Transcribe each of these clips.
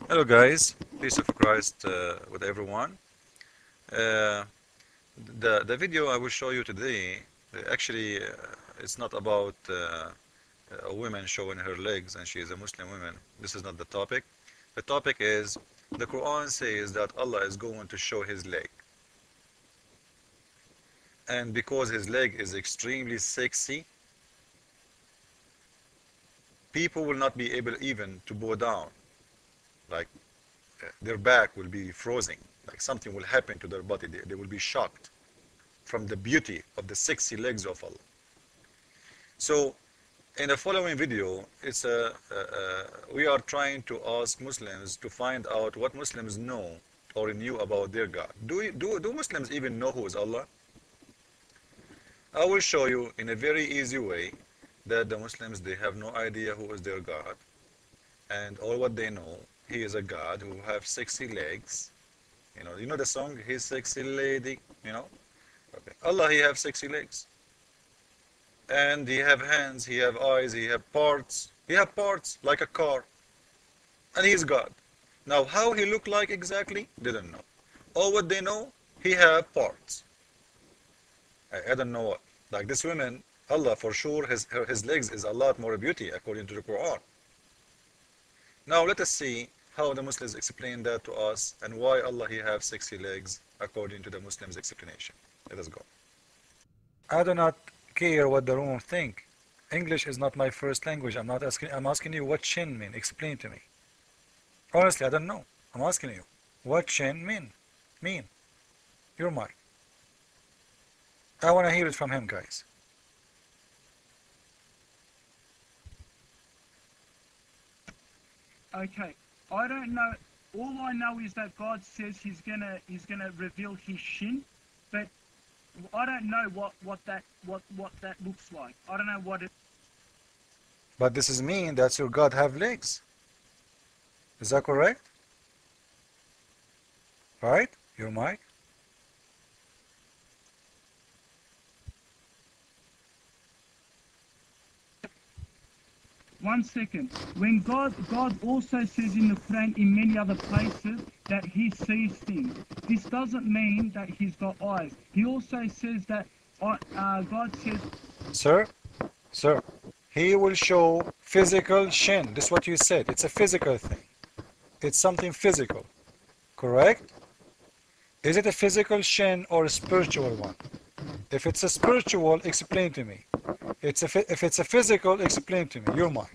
Hello guys, peace of Christ with everyone. Uh, the video I will show you today, actually, it's not about a woman showing her legs and she is a Muslim woman. This is not the topic. The topic is the Quran says that Allah is going to show his leg. And because his leg is extremely sexy, people will not be able even to bow down. Like their back will be frozen. Like something will happen to their body. They will be shocked from the beauty of the sexy legs of Allah. So in the following video, we are trying to ask Muslims to find out what Muslims know or knew about their God. Do Muslims even know who is Allah? I will show you in a very easy way that the Muslims, they have no idea who is their God. And all what they know, he is a God who have sexy legs. You know the song, His Sexy Lady, you know? Okay. Allah, he have sexy legs. And he have hands, he have eyes, he have parts. He have parts like a car. And he is God. Now, how he look like exactly? Didn't know. All what they know, he have parts. I don't know what. Like this woman, Allah, for sure, his legs is a lot more beauty according to the Quran. Now, let us see how the Muslims explain that to us and why Allah, he have sexy legs according to the Muslims' explanation. Let us go. I do not care what the room think. English is not my first language. I'm asking you what shin mean. Explain to me. Honestly, I don't know. I'm asking you. What shin mean? Your mic. I want to hear it from him, guys. Okay, I don't know. All I know is that God says He's gonna reveal His shin, but I don't know what that looks like. I don't know what it. But this is mean that your God have legs. Is that correct? Right? Your mic. 1 second. When God also says in the Quran in many other places that He sees things. This doesn't mean that He's got eyes. He also says that God says. Sir, he will show physical shin. This is what you said. It's a physical thing. It's something physical. Correct? Is it a physical shin or a spiritual one? If it's a spiritual, explain to me. If it's a physical, explain to me. Your mind.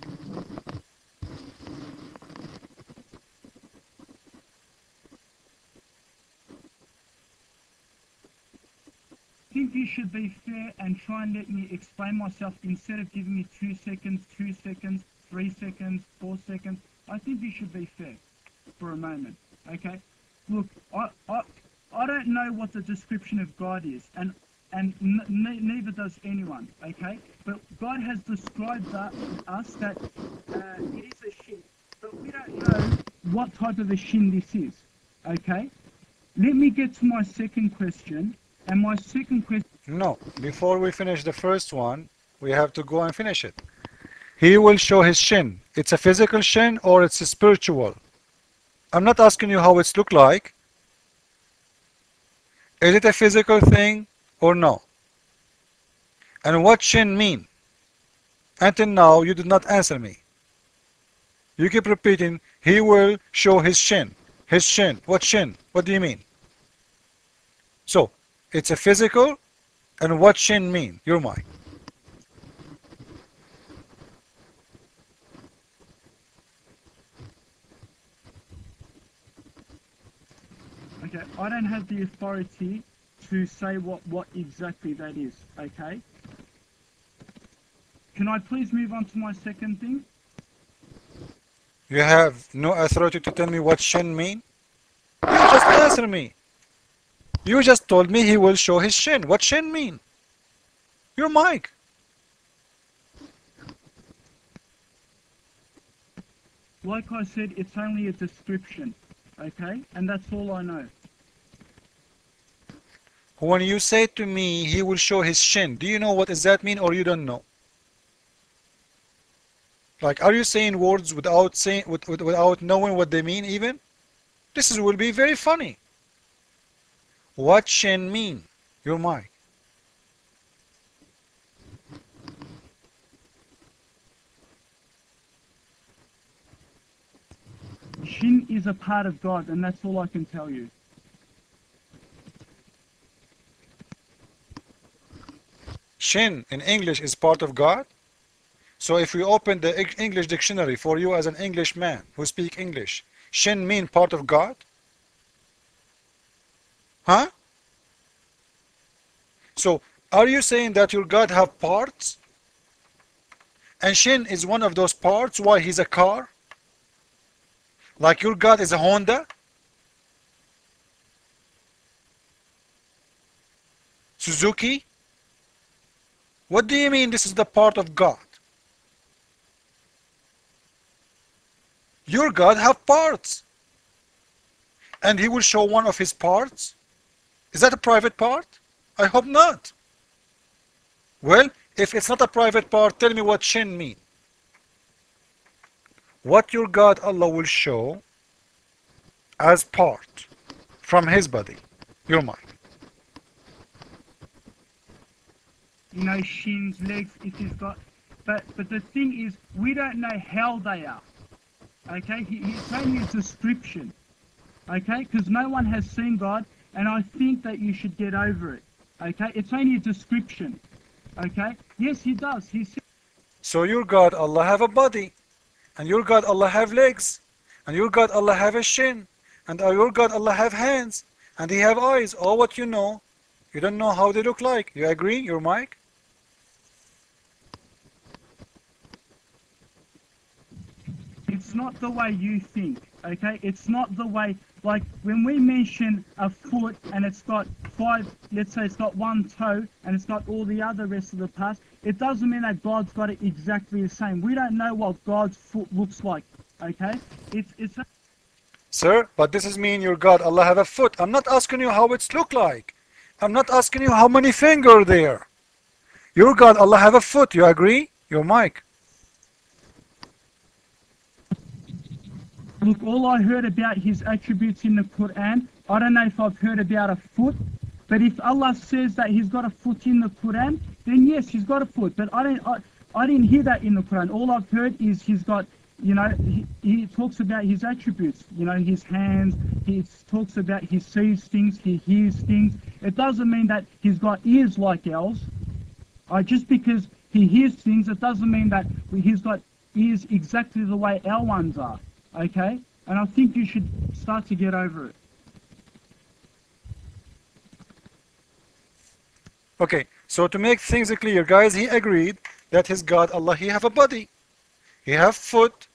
I think you should be fair and try and let me explain myself instead of giving me 2 seconds, 2 seconds, 3 seconds, 4 seconds. I think you should be fair for a moment, okay? Look, I don't know what the description of God is, and neither does anyone, okay? But God has described us that it is a shin, but we don't know what type of a shin this is, okay? Let me get to my second question, and my second question... No, before we finish the first one, we have to go and finish it. He will show his shin. It's a physical shin or it's a spiritual? I'm not asking you how it's look like. Is it a physical thing or no? And what shin mean? Until now, you did not answer me. You keep repeating, he will show his shin. His shin. What shin? What do you mean? So, it's a physical, and what shin mean? Your mind. Okay, I don't have the authority to say what exactly that is, okay? Can I please move on to my second thing? You have no authority to tell me what shin mean? You just answer me. You just told me he will show his shin. What shin mean? Your mic. Like I said, it's only a description, okay? And that's all I know. When you say to me he will show his shin, do you know what does that mean or you don't know? Like, are you saying words without saying without knowing what they mean even? Will be very funny. What shin mean? Your mic. Shin is a part of God, and that's all I can tell you. Shin in English is part of God. So if we open the English dictionary for you as an Englishman who speak English, shin mean part of God? Huh? So are you saying that your God have parts? And shin is one of those parts. Why? He's a car? Like your God is a Honda? Suzuki? What do you mean this is the part of God? Your God have parts. And he will show one of his parts? Is that a private part? I hope not. Well, if it's not a private part, tell me what shin mean. What your God Allah will show as part from his body, your mind. You know, shins, legs, if he's got... But the thing is, we don't know how they are. Okay? He's only a description. Okay? Because no one has seen God, and I think that you should get over it. Okay? It's only a description. Okay? Yes, he does. He said... So your God Allah have a body, and your God Allah have legs, and your God Allah have a shin, and your God Allah have hands, and he have eyes. All what you know, you don't know how they look like. You agree, your mic? It's not the way you think, okay? It's not the way, like when we mention a foot and it's got five, let's say it's got one toe and it's got all the other rest of the parts, it doesn't mean that God's got it exactly the same. We don't know what God's foot looks like, okay? It's Sir, but this is mean your God Allah have a foot. I'm not asking you how it's look like. I'm not asking you how many fingers there. Your God Allah have a foot. You agree? Your mic. Look, all I heard about his attributes in the Quran, I don't know if I've heard about a foot, but if Allah says that he's got a foot in the Quran, then yes, he's got a foot. But I didn't hear that in the Quran. All I've heard is he's got, you know, he talks about his attributes, you know, his hands, he talks about he sees things, he hears things. It doesn't mean that he's got ears like ours. Just because he hears things, it doesn't mean that he's got ears exactly the way our ones are. Okay? And I think you should start to get over it. Okay, so to make things clear, guys, he agreed that his God Allah, he have a body. He have foot,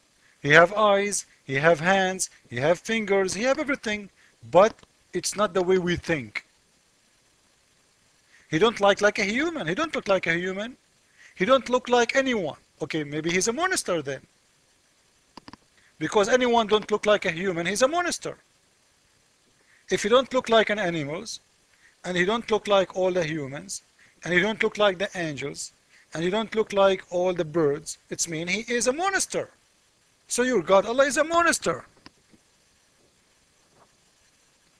he have eyes, he have hands, he have fingers, he have everything. But it's not the way we think. He don't like a human. He don't look like a human. He don't look like anyone. Okay, maybe he's a monster then. Because anyone don't look like a human, he's a monster. If he don't look like an animals, and he don't look like all the humans, and he don't look like the angels, and he don't look like all the birds, it's mean he is a monster. So your God Allah is a monster.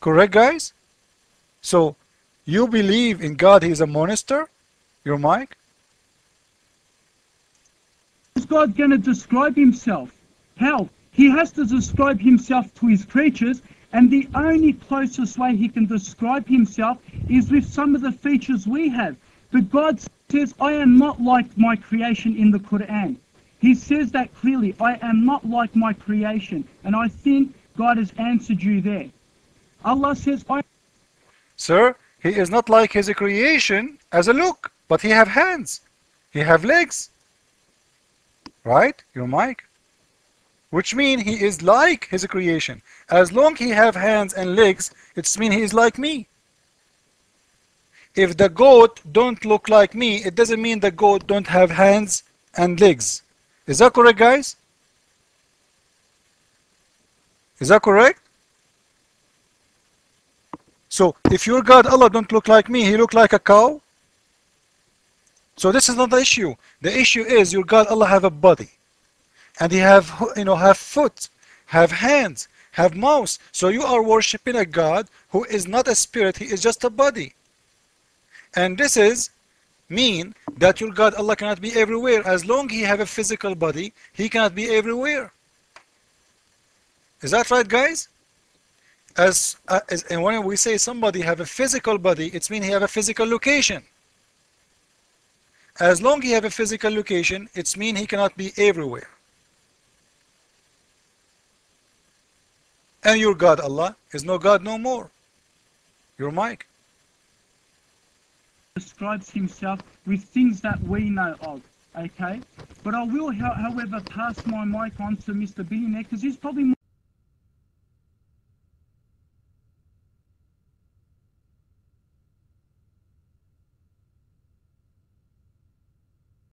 Correct, guys? So you believe in God, he is a monster? Your mic? Is God going to describe himself? How? He has to describe himself to his creatures, and the only closest way he can describe himself is with some of the features we have. But God says, I am not like my creation in the Quran. He says that clearly, I am not like my creation. And I think God has answered you there. Allah says, Sir, he is not like his creation as a look, but he have hands. He have legs. Right? Your mic? Which mean he is like his creation. As long he have hands and legs, it's mean he is like me. If the goat don't look like me, it doesn't mean the goat don't have hands and legs. Is that correct, guys? Is that correct? So if your God Allah don't look like me, he look like a cow. So this is not the issue. The issue is your God Allah have a body. and he have, have foot, have hands, have mouth. So you are worshiping a God who is not a spirit, he is just a body. And this is mean that your God Allah cannot be everywhere. As long as he have a physical body, he cannot be everywhere. Is that right, guys? And when we say somebody have a physical body, it means he have a physical location. As long as he have a physical location, it means he cannot be everywhere. And your God Allah is no God no more. Your mic. Describes himself with things that we know of, okay? But I will, however, pass my mic on to Mr. Billionaire, because he's probably more